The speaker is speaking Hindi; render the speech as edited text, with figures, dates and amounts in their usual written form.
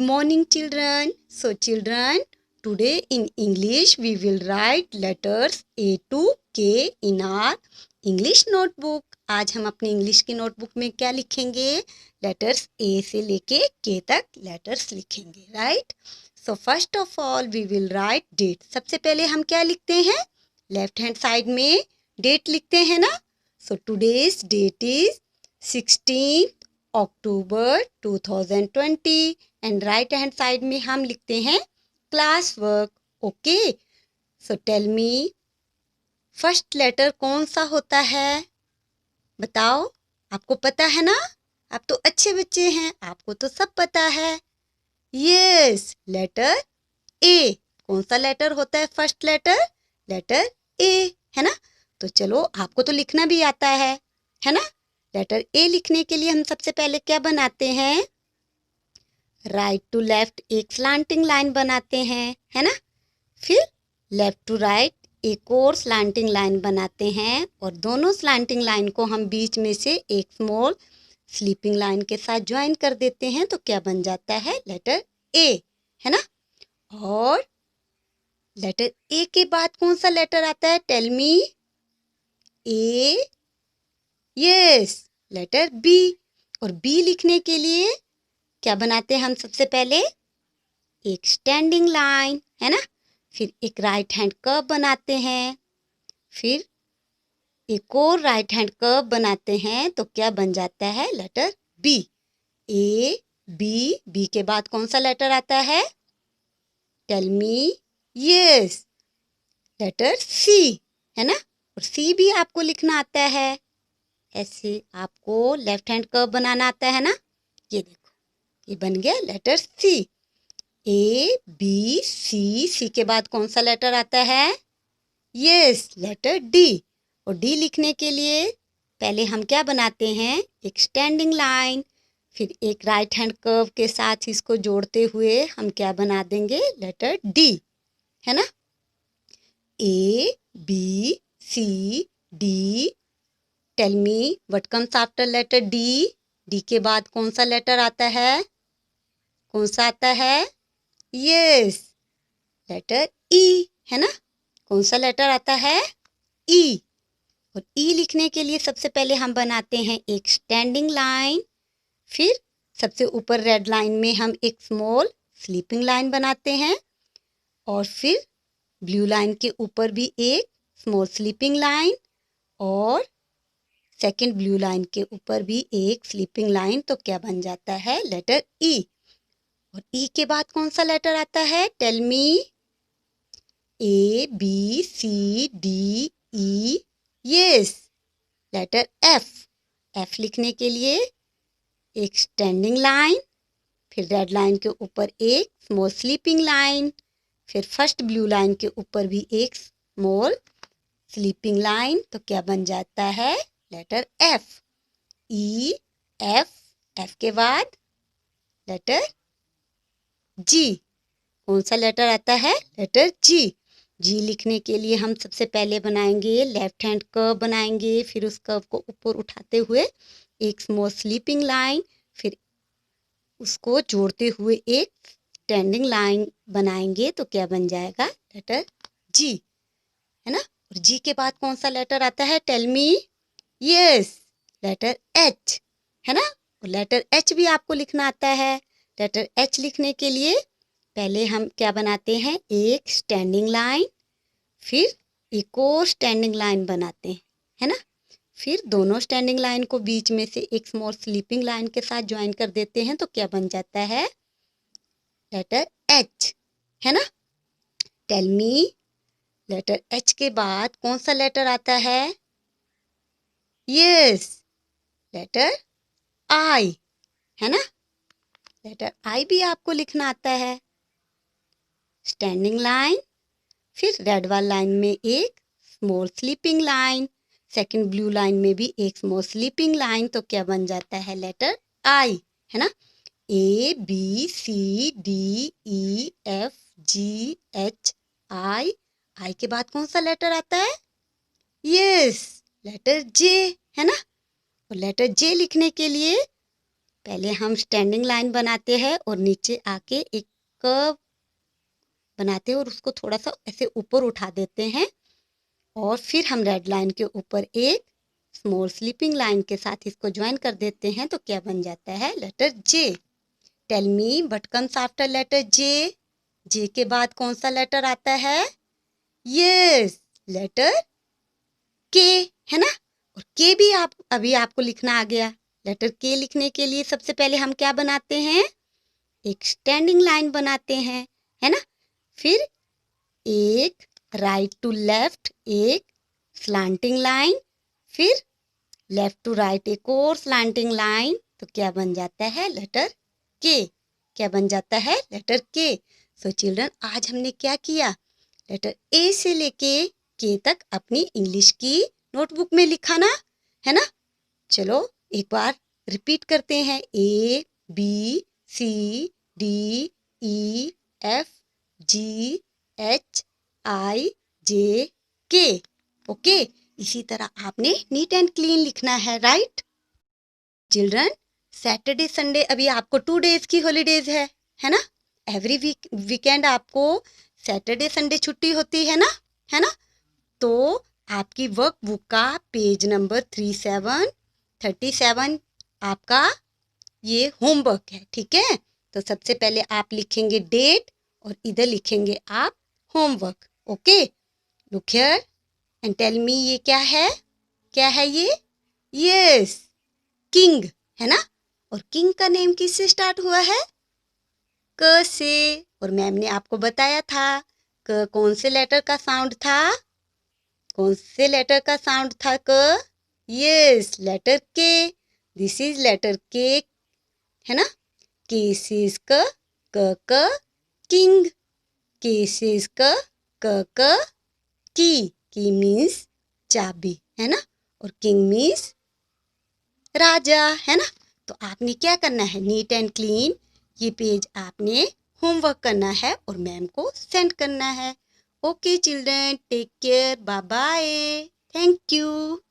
morning children. So children, today in English we will write letters A to K in our English notebook. आज हम अपनी इंग्लिश की नोटबुक में क्या लिखेंगे? लेटर्स ए से लेके के तक लेटर्स लिखेंगे, right? So first of all we will write date. सबसे पहले हम क्या लिखते हैं? लेफ्ट हैंड साइड में डेट लिखते हैं ना. So today's date is 16 October 2020 and right hand side में हम लिखते हैं class work. Okay, so tell me first letter कौन सा होता है? बताओ, आपको पता है ना? आप तो अच्छे बच्चे हैं, आपको तो सब पता है. Yes, letter A. कौन सा लेटर होता है फर्स्ट लेटर? लेटर ए, है ना? तो चलो, आपको तो लिखना भी आता है ना? लेटर ए लिखने के लिए हम सबसे पहले क्या बनाते हैं? राइट टू लेफ्ट एक स्लांटिंग लाइन बनाते हैं, है ना? फिर लेफ्ट टू राइट एक और स्लांटिंग लाइन बनाते हैं और दोनों स्लांटिंग लाइन को हम बीच में से एक स्मॉल स्लीपिंग लाइन के साथ ज्वाइन कर देते हैं. तो क्या बन जाता है? लेटर ए, है ना? और लेटर ए के बाद कौन सा लेटर आता है? Tell me. A, yes, letter B. और बी लिखने के लिए क्या बनाते हैं हम सबसे पहले? एक स्टैंडिंग लाइन, है ना? फिर एक राइट हैंड कर्व बनाते हैं. फिर एक और राइट हैंड कर्व बनाते हैं. तो क्या बन जाता है? Letter B. A B. B के बाद कौन सा लेटर आता है? Tell me. Yes, letter C, है ना? और सी भी आपको लिखना आता है. ऐसे आपको लेफ्ट हैंड कर्व बनाना आता है ना? ये देखो, ये बन गया लेटर सी. ए बी सी. सी के बाद कौन सा लेटर आता है? Yes, letter D. और डी लिखने के लिए पहले हम क्या बनाते हैं? एक स्टैंडिंग लाइन. फिर एक राइट हैंड कर्व के साथ इसको जोड़ते हुए हम क्या बना देंगे? लेटर डी, है ना? A B C D. Tell me what comes after letter D? D के बाद कौन सा लेटर आता है? कौन सा आता है? यस, लेटर ई, है ना? कौन सा लेटर आता है? ई. और ई लिखने के लिए सबसे पहले हम बनाते हैं एक स्टैंडिंग लाइन. फिर सबसे ऊपर रेड लाइन में हम एक स्मॉल स्लीपिंग लाइन बनाते हैं और फिर ब्लू लाइन के ऊपर भी एक स्मॉल स्लीपिंग लाइन और सेकंड ब्लू लाइन के ऊपर भी एक स्लीपिंग लाइन. तो क्या बन जाता है? Letter E. और ई के बाद कौन सा लेटर आता है? Tell me. A B C D E. Yes, letter F. F लिखने के लिए एक स्टैंडिंग लाइन, फिर रेड लाइन के ऊपर एक स्मॉल स्लीपिंग लाइन, फिर फर्स्ट ब्लू लाइन के ऊपर भी एक स्मॉल स्लीपिंग लाइन. तो क्या बन जाता है? Letter F. E F. F के बाद लेटर जी. कौन सा लेटर आता है? लेटर जी. जी लिखने के लिए हम सबसे पहले बनाएंगे लेफ्ट हैंड कर्व बनाएंगे. फिर उस कर्व को ऊपर उठाते हुए एक स्मॉल स्लीपिंग लाइन, फिर उसको जोड़ते हुए एक स्टैंडिंग लाइन बनाएंगे. तो क्या बन जाएगा? लेटर जी, है ना? और जी के बाद कौन सा लेटर आता है? Tell me. Yes, letter H, है ना? और लेटर एच भी आपको लिखना आता है. लेटर एच लिखने के लिए पहले हम क्या बनाते हैं? एक स्टैंडिंग लाइन, फिर एक और स्टैंडिंग लाइन बनाते हैं, है ना? फिर दोनों स्टैंडिंग लाइन को बीच में से एक स्मॉल स्लीपिंग लाइन के साथ ज्वाइन कर देते हैं. तो क्या बन जाता है? लेटर एच, है ना? Tell me. लेटर एच के बाद कौन सा लेटर आता है? यस, लेटर आई, है ना? लेटर आई भी आपको लिखना आता है. स्टैंडिंग लाइन, फिर रेड वाली लाइन में एक small sleeping line, second blue line में भी एक स्मॉल स्लीपिंग लाइन. तो क्या बन जाता है? लेटर आई, है ना? A B C D E F G H I. I के बाद कौन सा लेटर आता है? यस, लेटर जे, है ना? और लेटर जे लिखने के लिए पहले हम स्टैंडिंग लाइन बनाते हैं और नीचे आके एक कर्व बनाते हैं और उसको थोड़ा सा ऐसे ऊपर उठा देते हैं और फिर हम रेड लाइन के ऊपर एक स्मॉल स्लीपिंग लाइन के साथ इसको ज्वाइन कर देते हैं। तो क्या बन जाता है? Letter J. Tell me what comes after letter J? J के बाद कौन सा लेटर आता है? यस, लेटर के, है ना। और के भी अभी आपको लिखना आ गया। लेटर के लिखने के लिए सबसे पहले हम क्या बनाते हैं? एक स्टैंडिंग लाइन बनाते हैं, है ना। फिर एक राइट टू लेफ्ट एक स्लांटिंग लाइन, फिर लेफ्ट टू राइट एक और स्लांटिंग लाइन। तो क्या बन जाता है? लेटर के। क्या बन जाता है? लेटर के। सो चिल्ड्रन, आज हमने क्या किया? लेटर ए से लेके के तक अपनी इंग्लिश की नोटबुक में लिखा ना, है ना। चलो एक बार रिपीट करते हैं। A B C D E F G H I J K. Okay, इसी तरह आपने नीट एंड क्लीन लिखना है, राइट चिल्ड्रन। सैटरडे संडे अभी आपको 2 डेज की हॉलीडेज है ना। एवरी वीकेंड आपको सैटरडे संडे छुट्टी होती है ना। तो आपकी वर्क बुक का पेज नंबर 37 आपका ये होमवर्क है, ठीक है। तो सबसे पहले आप लिखेंगे डेट और इधर लिखेंगे आप homework. Okay, look here and tell me ये क्या है? क्या है ये? यस, किंग, है ना। और किंग का नेम किससे स्टार्ट हुआ है? क से। और मैम ने आपको बताया था क कौन से लेटर का साउंड था? कौन से लेटर का साउंड था क? यस, लेटर के। दिस इज लेटर के, है ना। के से क किंग। के से क की मीन्स चाबी, है ना। और किंग मीन्स राजा, है ना। तो आपने क्या करना है? नीट एंड क्लीन ये पेज आपने होमवर्क करना है और मैम को सेंड करना है। Okay children, take care, bye bye, thank you.